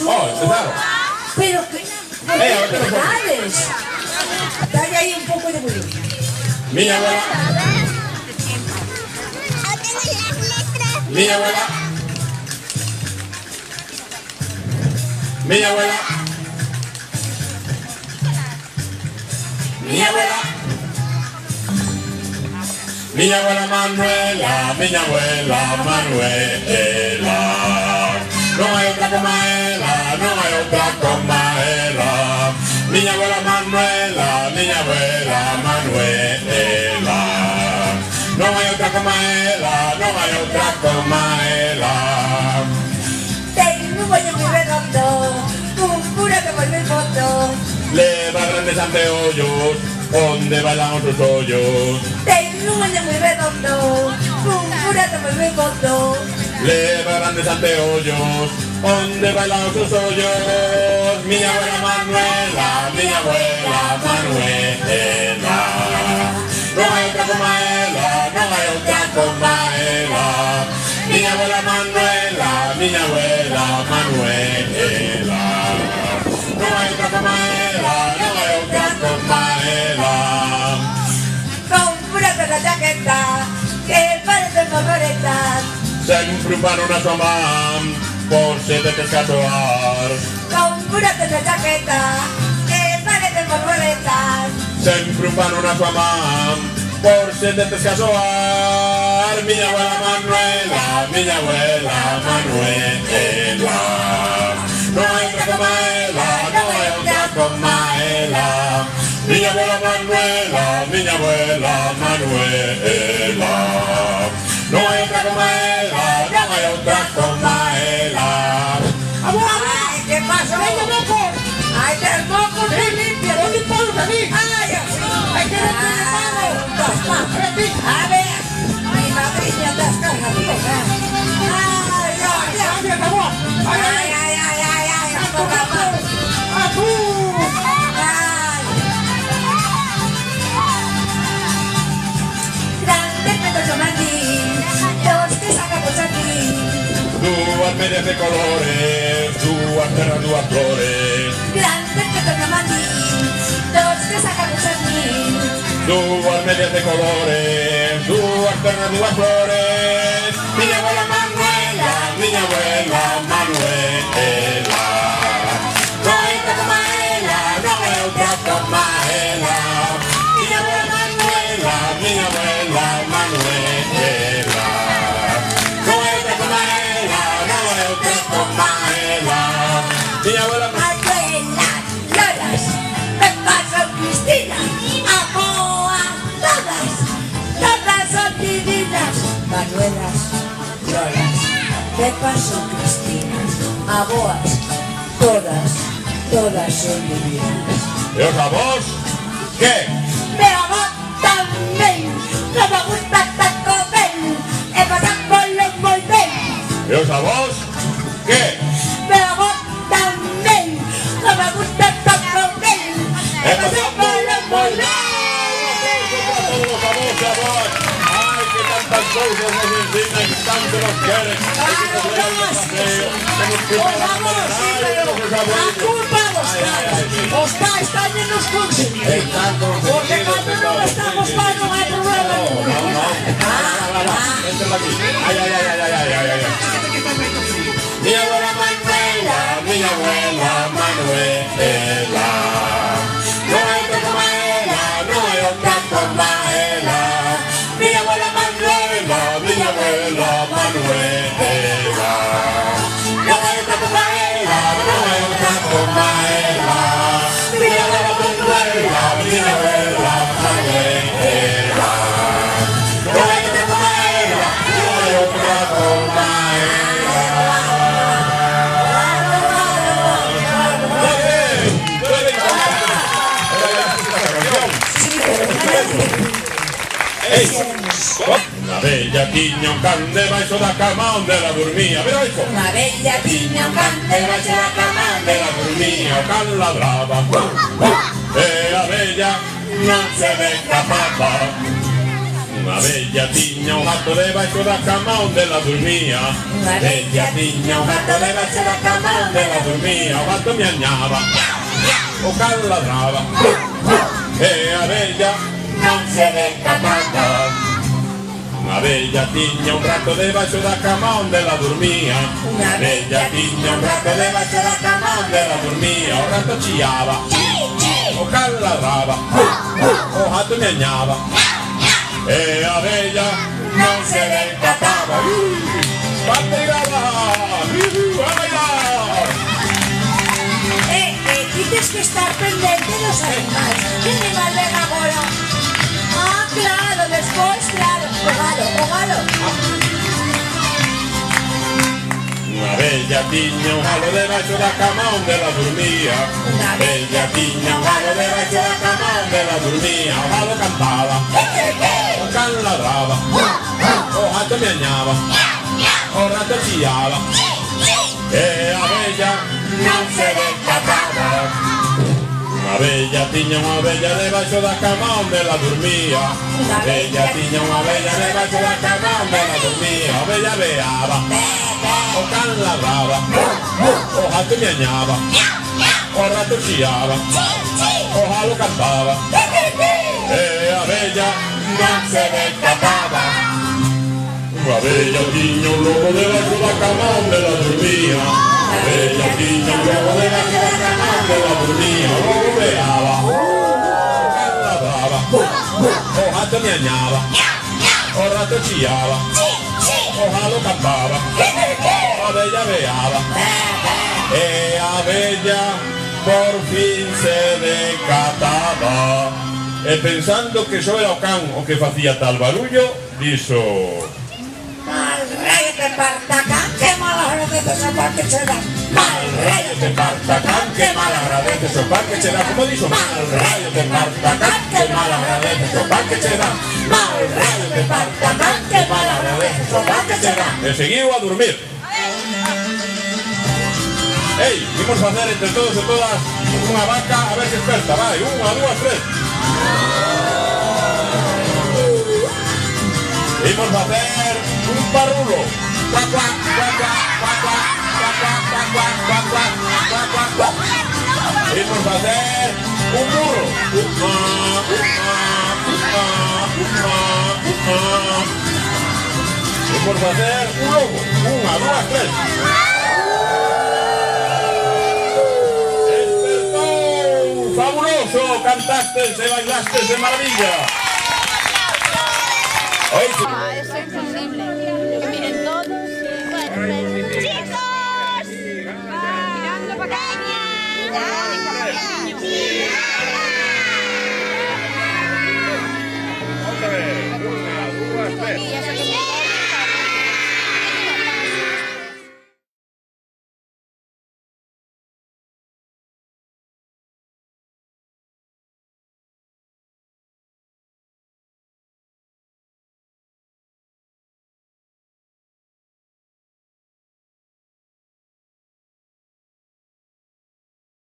Oh, empezaron. Pero que... ¿Verdades? Dale ahí un poco de volumen. Mi abuela. Mi abuela. Mi abuela. Mi abuela. Mi abuela Manuela, mi abuela Manuela. No hay otra como ella, no hay otra como ella. Mi abuela Manuela, mi abuela Manuela. No hay otra como ella, no hay otra como ella. Tengo un baño muy redondo, un cura que vuelve el fondo. Le va grandes anteojos, donde bailan sus hoyos. Tengo un baño muy redondo, un cura que vuelve el fondo. Le va grandes anteojos, donde bailan sus hoyos. Mi abuela Manuela, mi abuela Manuela. No hay otra como ella, no hay otra como ella. Mi abuela Manuela, mi abuela Manuela. No hay otra como ella, no hay otra como ella. Compra con la chaqueta, que parece favorita. Sempre un pano una sua mam, forse te pescatoar. Compra con la chaqueta, que parece favorita. Sempre un pano una sua mam, forse te pescatoar. Mi abuela Manuela, mi abuela Manuela. No hay otra como ella, no hay otra como ella. Mi abuela Manuela, mi abuela Manuela. No hay otra como ella, no hay otra como ella. Ay, ¿qué pasa? Ay, te moco se limpia. Ay, ay, que a ver, mi madrina te escaja vieja. Ay, ay, ay, ay, ay, ay, grande pedazo mandín, dos que sacamos aquí. Duas medias de colores, duas terras, duas flores. Grande pedazo mandín, dos que sacamos aquí. Duas medias de colores, duas terras, duas flores. Mi abuela Manuela, mi abuela Manuela. No hay otra como ella, no hay otra como ella. Mi abuela Manuela, mi abuela Manuela. No hay otra como ella, no hay otra como ella. Mi abuela Abuela, Lolas, me paso Cristina, amo a todas, todas son divinas. Manuelas, Lolas, me paso Cristina, a boas, todas, todas son divinas. ¿Y os a vos? ¿Qué? Me amo también, no me gusta tanto bien, he pasado por los muy bien. ¿Y os a vos? ¿Qué? Me amo también, no me gusta tanto bien, he pasado por los muy bien. Ay, que tantas cosas nos enseñan, que tanto nos quieren. Hay que celebrar el paseo. Está en los consiguientes. Porque cuando no estamos mal no hay problema. Ay, ay, ay, ay, ay, ay, ay. Mi abuela Manuela, mi abuela Manuela. No hay otra como ella, no hay otra como ella. Mi abuela Manuela, mi abuela Manuela. No hay otra como ella, no hay otra como ella. Mi abuela Manuela, mi abuela Manuela. No hay otra como ella, no hay otra como Una bella tiña un can debaixo da cama onde ela dormía. Mira isto. Una bella tiña un can debaixo da cama onde Ela dormía, o can ladraba. E a bella non se escapaba. Unha bella tiña un gato debaixo da cama onde la dormía. Unha bella tiña un gato debaixo da cama onde la dormía. O gato me añaba, o can ladraba, e a bella Non se decataba. Unha bella tiña un rato debaixo da cama onde la dormía. Unha bella tiña un gato debaixo da cama onde la dormía. O rato chiaba, o can ladraba, o gato me añaba, e a bella Non se decataba. Patiraba, a bailar. Tienes que estar pendente dos animales. Que animal ven agora? Ah, claro, despois, claro. O galo. Unha bella tiña un galo debaixo da cama onde la dormía. Unha bella tiña un galo debaixo da cama onde la dormía. O galo cantaba, o can ladraba, o gato me añaba, o rato chiaba, e a bella Non se decataba. Unha bella tiña unha bella debaixo da cama onde la dormía. Unha bella tiña unha bella debaixo da cama onde la dormía. A bella veaba, o can ladraba, o gato me añaba, o rato chiaba, o galo cantaba, e a bella Non se decataba. Unha bella tiña un lobo debaixo da cama onde la dormía. Unha bella tiña un lobo debaixo da cama onde la dormía. O lobo veaba, o can ladraba, o gato me añaba, o rato chiaba, o galo cantaba, a bella veaba, e a bella por fin se decataba. E pensando que só era o can o que facía tal barullo, dixo: Mal rayo te parta can, que mal agradeces o pan que che dan. mal rayo te parta can, que mal agradeces o pan que che dá. Como dixo? Mal rayo te parta can, que mal agradeces o pan que che dá. Mal rayo te parta can, que mal agradeces o pan que che dan. E seguiu a dormir. Ei, imos facer entre todos e todas unha vaca a ver se esperta. Vai, unha, dúas, tres. Imos facer un parrulo. Cuac, cuac, cuac, cuac, cuac, cuac, cuac, cuac, cuac, cuac, cuac, cuac, cuac. Imos facer un burro. Imos facer un lobo. Unha, dúas, tres. Despertou. Fabuloso. Cantastes e bailastes de maravilla. Es imposible.